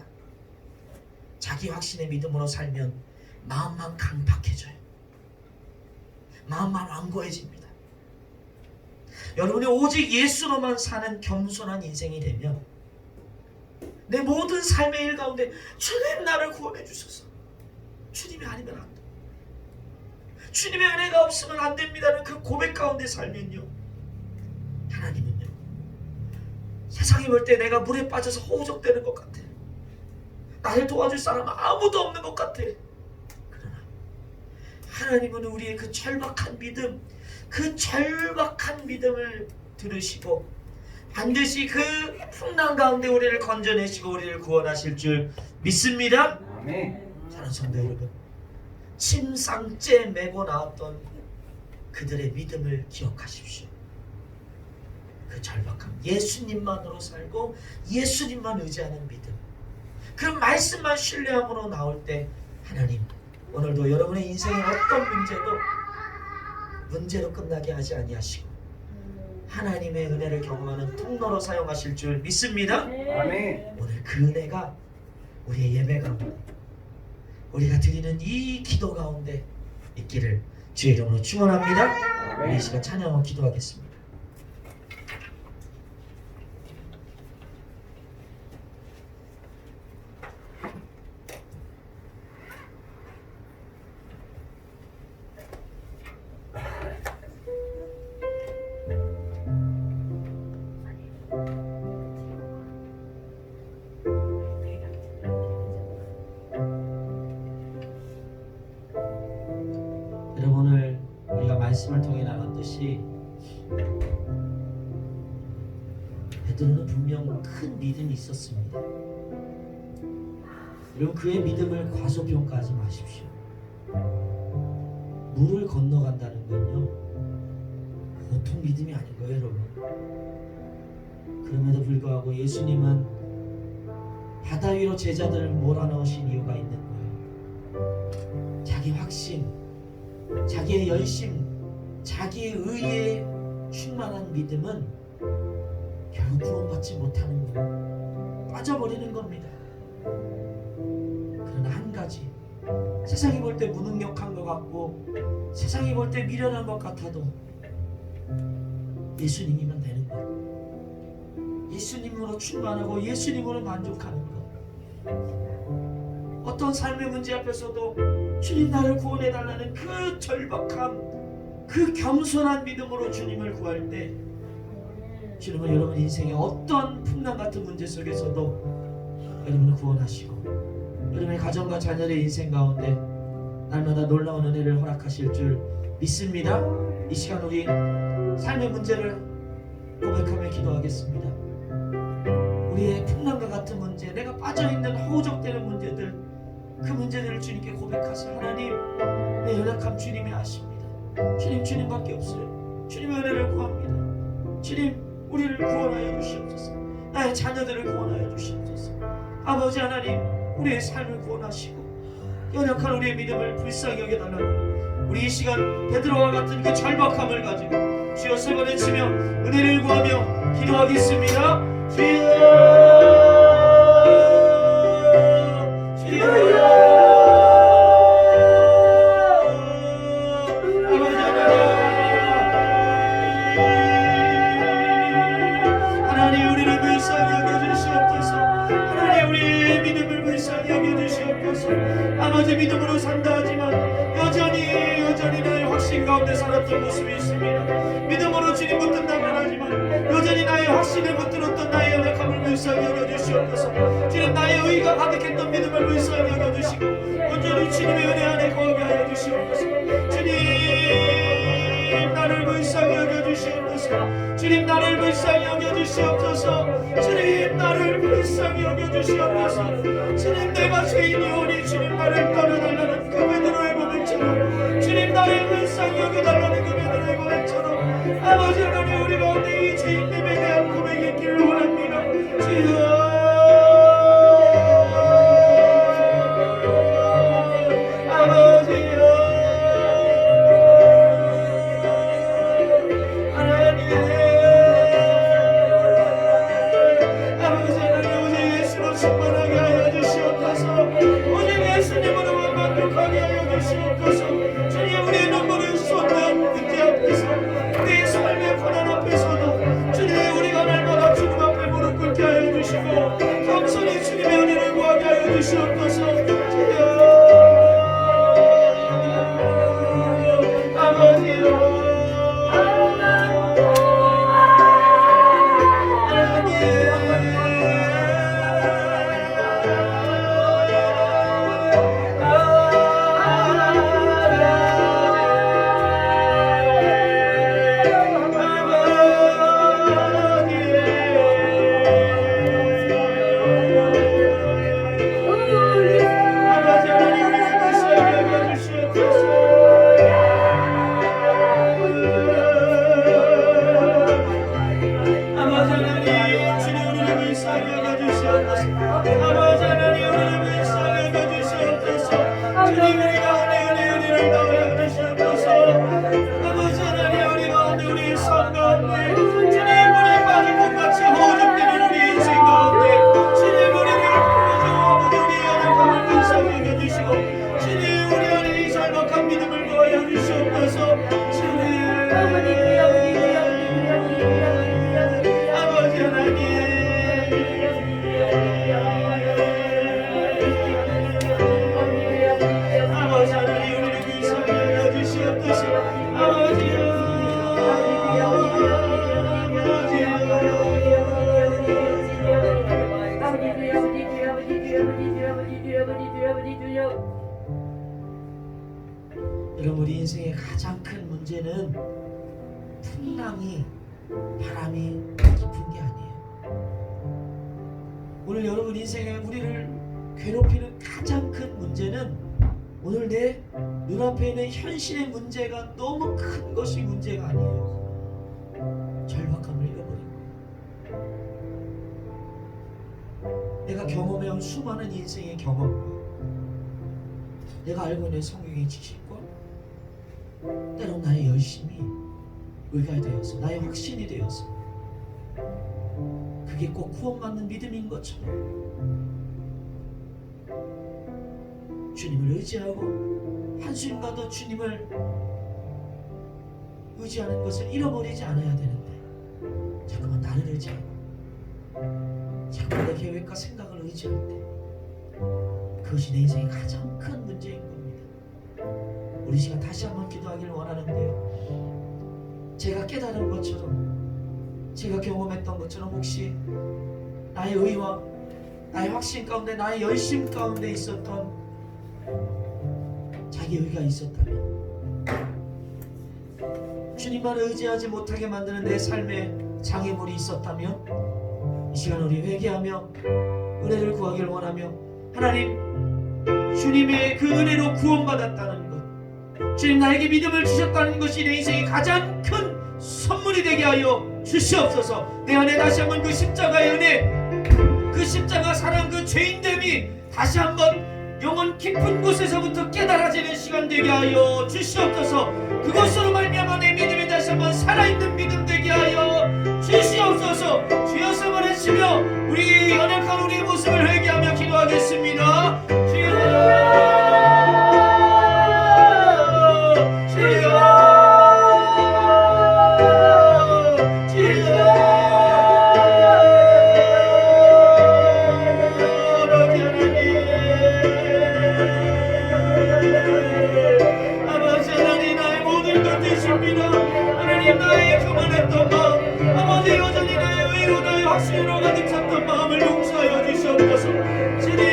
자기 확신의 믿음으로 살면 마음만 강팍해져요. 마음만 완고해집니다. 여러분이 오직 예수로만 사는 겸손한 인생이 되면 내 모든 삶의 일 가운데 주님 나를 구원해 주소서. 주님이 아니면 안 돼. 주님의 은혜가 없으면 안 됩니다는 그 고백 가운데 살면요, 하나님은요, 세상이 볼 때 내가 물에 빠져서 허우적대는 것 같아. 나를 도와줄 사람은 아무도 없는 것 같아. 그러나 하나님은 우리의 그 절박한 믿음, 그 절박한 믿음을 들으시고 반드시 그 풍랑 가운데 우리를 건져내시고 우리를 구원하실 줄 믿습니다. 아멘. 사랑하는 성도 여러분, 침상째 메고 나왔던 그들의 믿음을 기억하십시오. 그 절박함, 예수님만으로 살고 예수님만 의지하는 믿음, 그 말씀만 신뢰함으로 나올 때 하나님 오늘도 여러분의 인생의 어떤 문제로 끝나게 하지 아니하시고 하나님의 은혜를 경험하는 통로로 사용하실 줄 믿습니다. 아멘. 오늘 그 은혜가 우리의 예배 가운데, 우리가 드리는 이 기도 가운데 있기를 주의 이름으로 축원합니다. 우리 이 시간 찬양하고 기도하겠습니다. 여러분, 오늘 우리가 말씀을 통해 나눴듯이 베드로는 분명 큰 믿음이 있었습니다. 여러분, 그의 믿음을 과소평가하지 마십시오. 물을 건너간다는 건요, 보통 믿음이 아닌 거예요, 여러분. 그럼에도 불구하고 예수님은 바다 위로 제자들을 몰아넣으신 이유가 있는 거예요. 자기 확신, 자기의 열심, 자기의 의에 충만한 믿음은 결국 구원받지 못하는 거예요. 빠져버리는 겁니다. 그러나 한 가지, 세상이 볼 때 무능력한 것 같고 세상이 볼 때 미련한 것 같아도 예수님이면 되는 거예요. 예수님으로 충만하고 예수님으로 만족하는 것. 어떤 삶의 문제 앞에서도 주님 나를 구원해달라는 그 절박함, 그 겸손한 믿음으로 주님을 구할 때 주님은 여러분 인생의 어떤 풍랑 같은 문제 속에서도 여러분을 구원하시고 여러분의 가정과 자녀의 인생 가운데 날마다 놀라운 은혜를 허락하실 줄 믿습니다. 이 시간 우리 삶의 문제를 고백하며 기도하겠습니다. 우리의 풍랑과 같은 문제, 내가 빠져있는 허우적대는 문제들, 그 문제들을 주님께 고백하세요. 하나님, 내 연약함 주님이 아십니다. 주님밖에 없어요. 주님의 은혜를 구합니다. 주님, 우리를 구원하여 주시옵소서. 나의 자녀들을 구원하여 주시옵소서. 아버지 하나님, 우리의 삶을 구원하시고 연약한 우리의 믿음을 불쌍히 여겨달라고 우리 이 시간 베드로와 같은 그 절박함을 가지고 주여 세 번 외치며 은혜를 구하며 기도하겠습니다. 하나님, 우리를 불쌍히 여겨주시옵소서. 하나님, 우리의 믿음을 불쌍히 여겨주시옵소서. 아버지, 믿음으로 산다 하지만 여전히 나의 확신 가운데 살았던 모습이 있습니다. 믿음으로 주님 붙든다만 하지만 여전히 나의 확신을 붙들었던 나의 연약함을 불쌍히 여겨주시옵소서. 주님, 나의 의가 가득했던 믿음을 불쌍히 여겨주시고 온전히 주님의 은혜 안에 거하게 하여 주시옵소서. 주님, 나를 불쌍히 여겨주시옵소서. 주님, 나를 불쌍히 여겨주시옵소서. 주님, 나를 불쌍히 여겨주시옵소서. 주님, 내가 죄인이오니 주님 나를 떠나달라는 그 베드로의 고백처럼, 주님 나를 불쌍히 여겨달라는 그 베드로의 고백처럼 아버지 하나님, 우리 가운데 이 죄인됨에 대한 고백이 있기를 원합니다. 주여, 아버지 여러분 우리 인생의 가장 큰 문제는 풍랑이 바람이 깊은 게 아니에요. 오늘 여러분 인생에 우리를 괴롭히는 가장 큰 문제는 오늘 내 눈앞에 있는 현실의 문제가 너무 큰 것이 문제가 아니에요. 절박함을 잃어버린 거예요. 내가 경험해온 수많은 인생의 경험과 내가 알고 있는 성경의 지식과 때론 나의 열심이 의가 되어서 나의 확신이 되어서 그게 꼭 구원받는 믿음인 것처럼 주님을 의지하고 한순간도 주님을 의지하는 것을 잃어버리지 않아야 되는데 자꾸만 나를 의지하고 자꾸만 내 계획과 생각을 의지할 때 그것이 내 인생의 가장 큰 문제인 겁니다. 우리 시간 다시 한번 기도하기를 원하는데요, 제가 깨달은 것처럼 제가 경험했던 것처럼 혹시 나의 의와 나의 확신 가운데 나의 열심 가운데 있었던 자기 의가 있었다면 주님만을 의지하지 못하게 만드는 내 삶에 장애물이 있었다면 이 시간 우리 회개하며 은혜를 구하기를 원하며 하나님 주님의 그 은혜로 구원받았다는 것, 주님 나에게 믿음을 주셨다는 것이 내 인생의 가장 큰 선물이 되게 하여 주시옵소서. 내 안에 다시 한번 그 십자가의 은혜, 그 십자가 사랑, 그 죄인됨이 다시 한번 영혼 깊은 곳에서부터 깨달아지는 시간 되게 하여 주시옵소서. 그것으로 말미암아 내 믿음이 다시 한번 살아있는 믿음 되게 하여 주시옵소서. 주여서 말하시며 우리 연약한 우리의 모습을 회개하며 기도하겠습니다. 하나님 나의 교만했던 마음, 아버지 여전히 나의 의로 나의 확신으로 가득 찼던 마음을 용서하여 주시옵소서. 주님,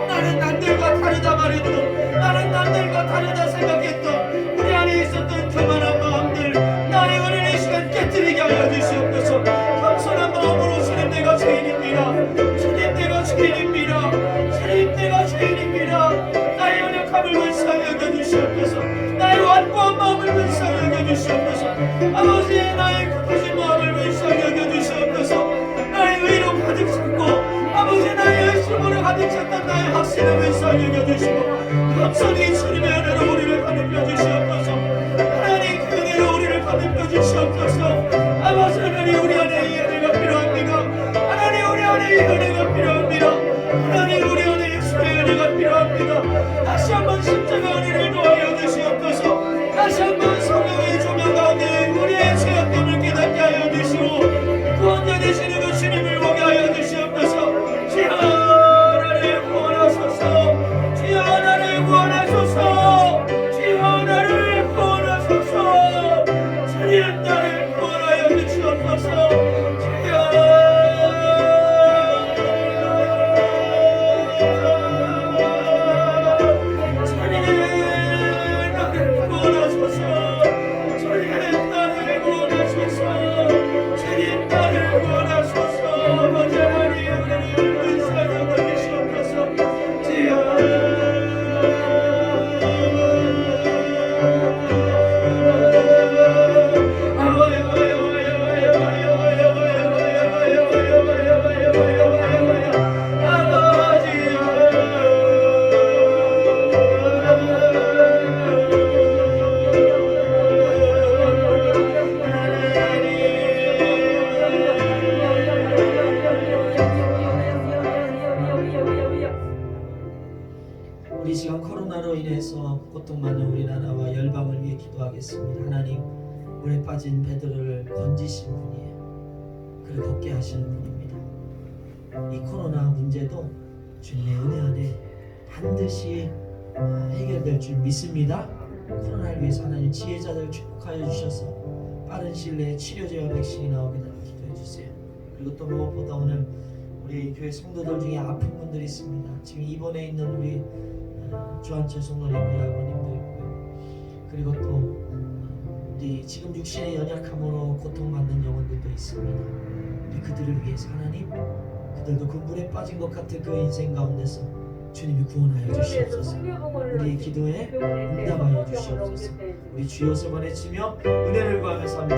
나는 남들과 다르다 말했던, 나는 남들과 다르다 생각했던 우리 안에 있었던 교만한 마음들 나의 은혜의 시간 깨뜨리게 하여 주시옵소서. 겸손한 마음으로 주님 내가 죄인입니다. 주님 내가 죄인입니다. 주님 내가 죄인입니다. 나의 연약함을 불쌍히 여겨주시옵소서. 나의 완고한 마음을 불쌍히 여겨주시옵소서. 아버지 나의 급하신 마음을 불쌍히 여겨주시옵소서. 나의 의로 가득 찼고 아버지 나의 열심으로 가득 찼던 나의 확신을 불쌍히 여겨주시고 감사히 주님의 은혜로 우리를 가득여 주시옵소서. 하나님 그 은혜로 우리를 가득여 주시옵소서. 아버지 하나님 우리 안에 이 은혜가 필요합니다. 하나님 우리 안에 이 은혜가 필요합니다. 하나님 우리 안에 예수의 은혜가 필요합니다. 다시 한번 십자가 은혜를 도하여 주시옵소서. 다시 한번 성령의 조명 가운데 우리의 죄악됨을 깨닫게 하여 주시고 구원자 되시는 그 주님을 보게 하여 주시옵소서. 주여 나를 구원하소서. 주여 나를 구원하소서. 주여 나를 구원하소서. 주님 나를 구원하여 주시옵소서. 주여 우리 시간 코로나로 인해서 고통받는 우리나라와 열방을 위해 기도하겠습니다. 하나님 물에 빠진 배들을 건지신 분이에요. 그를 걷게 하시는 분입니다. 이 코로나 문제도 주님의 은혜 안에 반드시 해결될 줄 믿습니다. 코로나를 위해서 하나님 지혜자들 축복하여 주셔서 빠른 시일 내에 치료제와 백신이 나오게 기도해 주세요. 그리고 또 무엇보다 오늘 우리 교회 성도들 중에 아픈 분들이 있습니다. 지금 입원해 있는 우리 조한철 성도님 우리 아버님도 있고요. 그리고 또 우리 지금 육신의 연약함으로 고통받는 영혼들도 있습니다. 우리 그들을 위해서 하나님, 그들도 그 물에 빠진 것 같은 그 인생 가운데서 주님이 구원하여 주시옵소서. 우리의 기도에 응답하여 주시옵소서. 우리 주여 세 번 외치며 은혜를 구하면서 함께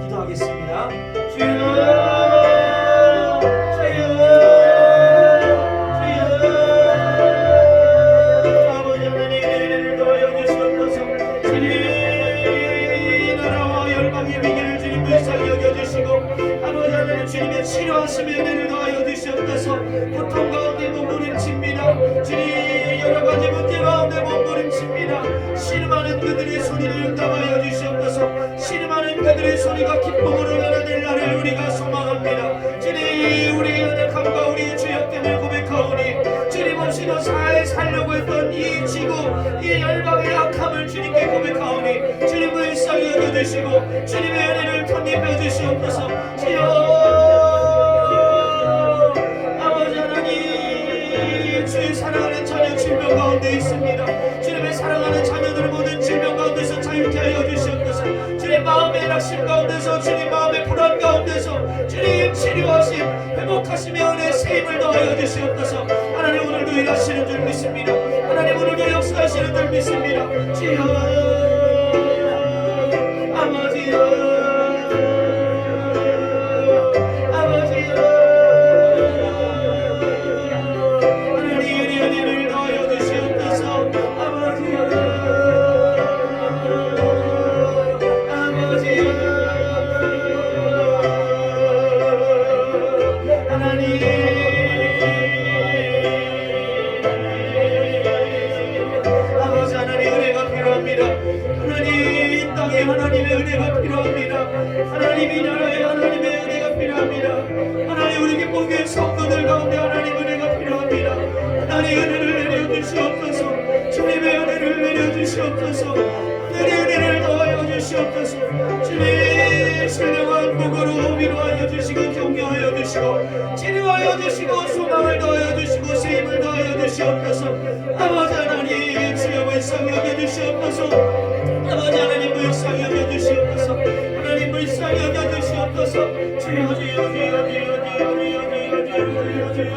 기도하겠습니다. 주여 아버지 하나님, 은혜를 더하여 주시옵소서. 주님 나라와 열방의 위기를 주님 불쌍히 여겨주시고, 아버지 하나님 주님의 치료하심의 은혜를 더하여 주시옵소서. 고통 가운데 몸부림칩니다. 주님 여러 가지 문제 가운데 몸부림칩니다. 신음하는 그들의 소리를 응답하여 주시옵소서. 신음하는 그들의 소리가 기쁨으로 변화될 날을 우리가 소망합니다. 주님 우리의 연약함과 우리의 죄악됨을 고백하오니, 주님 없이도 잘 살려고 했던 이 지구, 이 열방의 악함을 주님께 고백하오니, 주님 불쌍히 여겨주시고 주님의 은혜를 덧입혀 주시옵소서. 주여 아버지 하나님, 주의 사랑하는 자녀 질병 가운데 있습니다. 주님의 사랑하는 자녀들 모든 질병 가운데서 자유케 하여 주시옵소서. 주님 마음의 낙심 가운데서, 주님 마음의 불안 가운데서 주님 치료하심, 회복하시며 은혜 세임을 더하여 주시옵소서. 하나님 오늘도 일하시는 줄 믿습니다. 하나님 오늘도 역사하시는 줄 믿습니다. 주여 아버지여, 하나님의 은혜가 필요합니다. 하나님 이 나라에 하나님의 은혜가 필요합니다. 하나님 우리 기쁨의 성도들 가운데 하나님 은혜가 필요합니다. 하나님 은혜를 내려주시옵소서. 주님의 은혜를 내려주시옵소서. 하나님의 은혜를 더하여 주시옵소서. 주님 신령한 복으로 위로하여 주시고 격려하여 주시고 치료하여 주시고 소망을 더하여 주시고 세임을 더하여 주시옵소서. 아버지 하나님 주여 불쌍히 여겨주시옵소서. 아버지 하나님 불쌍히 여겨주시옵소서. 하나님 불쌍히 여겨주시옵소서. 주여 주여 주여 주여 주여 주여 주여 주여 주여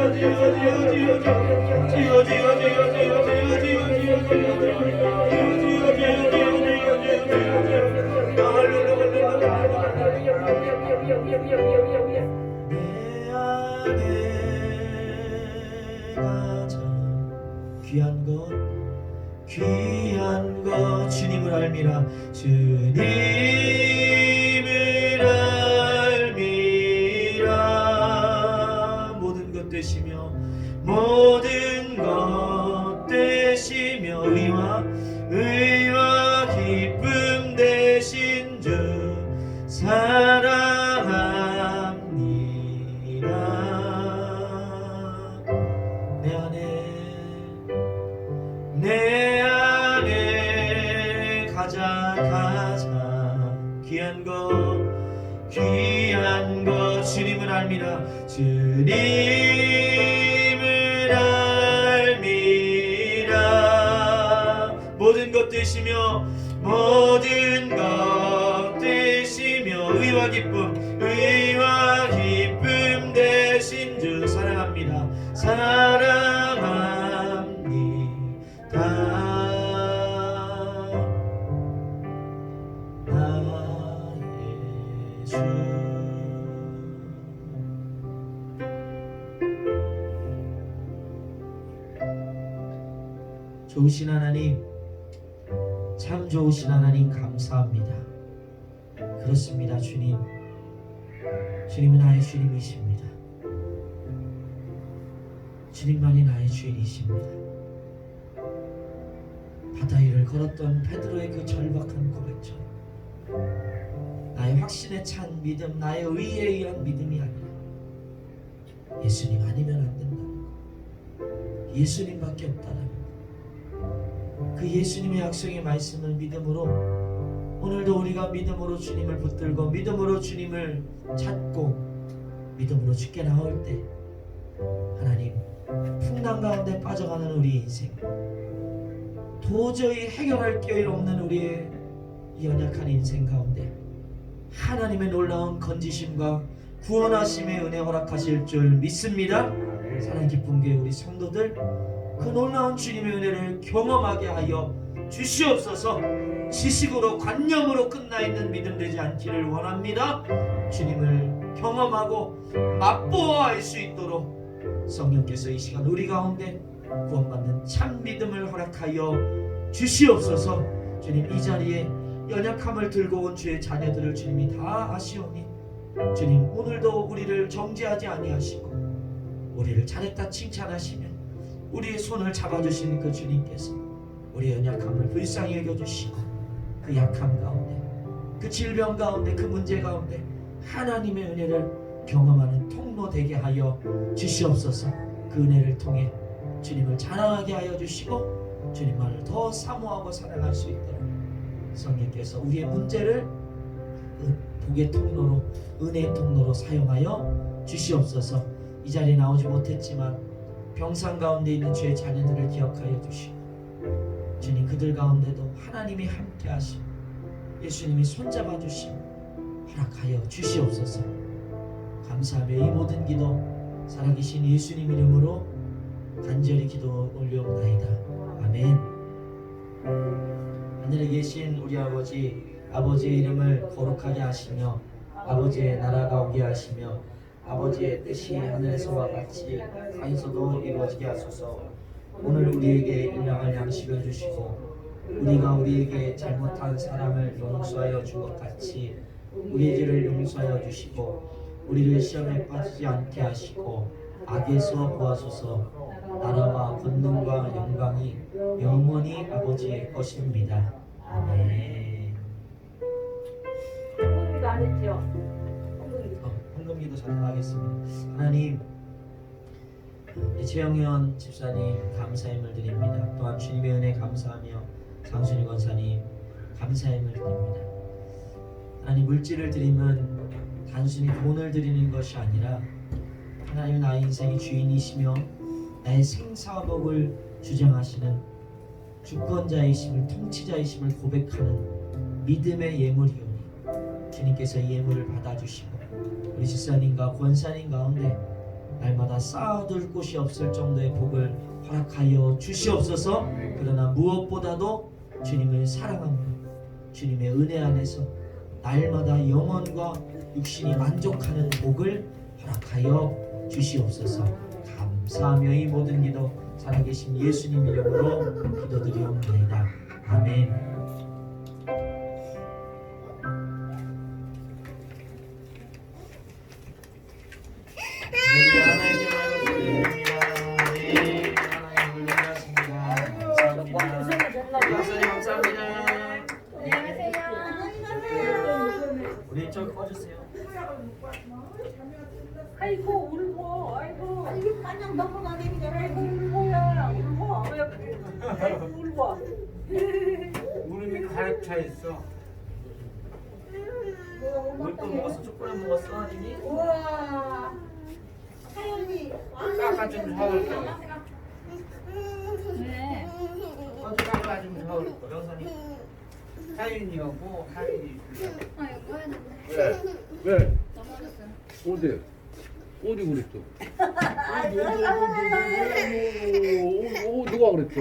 귀한 것 주님을 알미라. 주님을 알미라. 모든 것 되시며 모든 것 되시며 의와 기쁨 되신 주 사랑합니다. 내 안에 가자 귀한 것 주님을 알미라. 주님을 알미라. 모든 것 되시며 의와 기쁨 되신 주 사랑합니다. 좋으신 하나님, 참 좋으신 하나님 감사합니다. 그렇습니다. 주님, 주님은 나의 주님이십니다. 주님만이 나의 주인이십니다. 바다 위를 걸었던 베드로의 그 절박한 고백처럼 나의 확신에 찬 믿음, 나의 의에 의한 믿음이 아니라 예수님 아니면 안 된다는 것, 예수님밖에 없다는 것, 그 예수님의 약속의 말씀을 믿음으로 오늘도 우리가 믿음으로 주님을 붙들고 믿음으로 주님을 찾고 믿음으로 주께 나올 때 하나님, 풍랑 가운데 빠져가는 우리 인생, 도저히 해결할 길이 없는 우리의 이 연약한 인생 가운데 하나님의 놀라운 건지심과 구원하심의 은혜 허락하실 줄 믿습니다. 사랑 기쁜 교회 우리 성도들, 그 놀라운 주님의 은혜를 경험하게 하여 주시옵소서. 지식으로 관념으로 끝나 있는 믿음 되지 않기를 원합니다. 주님을 경험하고 맛보아 알 수 있도록 성령께서 이 시간 우리 가운데 구원받는 참 믿음을 허락하여 주시옵소서. 주님, 이 자리에 연약함을 들고 온 주의 자녀들을 주님이 다 아시오니 주님, 오늘도 우리를 정죄하지 아니하시고 우리를 잘했다 칭찬하시며 우리의 손을 잡아주신 그 주님께서 우리의 연약함을 불쌍히 여겨주시고 그 약함 가운데, 그 질병 가운데, 그 문제 가운데 하나님의 은혜를 경험하는 통로 되게 하여 주시옵소서. 그 은혜를 통해 주님을 자랑하게 하여 주시고 주님만을 더 사모하고 사랑할 수 있도록 성령께서 우리의 문제를 복의 통로로, 은혜의 통로로 사용하여 주시옵소서. 이 자리에 나오지 못했지만 병상 가운데 있는 주의 자녀들을 기억하여 주시고 주님, 그들 가운데도 하나님이 함께 하시고 예수님이 손잡아 주시고 허락하여 주시옵소서. 감사하며 이 모든 기도 살아계신 예수님 이름으로 간절히 기도 올려옵나이다. 아멘. 하늘에 계신 우리 아버지의 이름을 거룩하게 하시며 아버지의 나라가 오게 하시며 아버지의 뜻이 하늘에서와 같이 땅에서도 이루어지게 하소서. 오늘 우리에게 일용할 양식을 주시고 우리가 우리에게 잘못한 사람을 용서하여 준 것 같이 우리의 죄를 용서하여 주시고 우리를 시험에 빠지지 않게 하시고 악에서 구하소서. 나라와 권능과 영광이 영원히 아버지의 것입니다. 아멘. 헌금도 안 했죠? 헌금기도 전하겠습니다. 하나님, 최영현 집사님 감사함을 드립니다. 또한 주님의 은혜 감사하며 장순희 권사님 감사함을 드립니다. 하나님, 물질을 드리면 단순히 돈을 드리는 것이 아니라 하나님, 나의 인생의 주인이시며 나의 생사복을 주장하시는 주권자이심을, 통치자이심을 고백하는 믿음의 예물이오니 주님께서 이 예물을 받아주시고 우리 집사님과 권사님 가운데 날마다 쌓아둘 곳이 없을 정도의 복을 허락하여 주시옵소서. 그러나 무엇보다도 주님을 사랑합니다. 주님의 은혜 안에서 날마다 영혼과 육신이 만족하는 복을 허락하여 주시옵소서. 감사하며 이 모든 기도 살아계신 예수님 이름으로 기도드리옵나이다. 아멘. 우리 좀 꺼주세요. 아이고 울고, 아이고 이게 마냥 넘어가게 그냥 아이고 울고야 울고, 아이고 울고. 무릎이 가득 차 있어. 뭘 또 먹었어? 초콜릿 먹었어? 아니니? 우와. 하연이 깎아 좀 사올게. 네. 깎아 좀 사올게. 영선이 하윤이하고 하윤이. 아 이거 해야 되는데 왜? 넘어졌어요. 어디? 어디 그랬어? 누가 그랬어?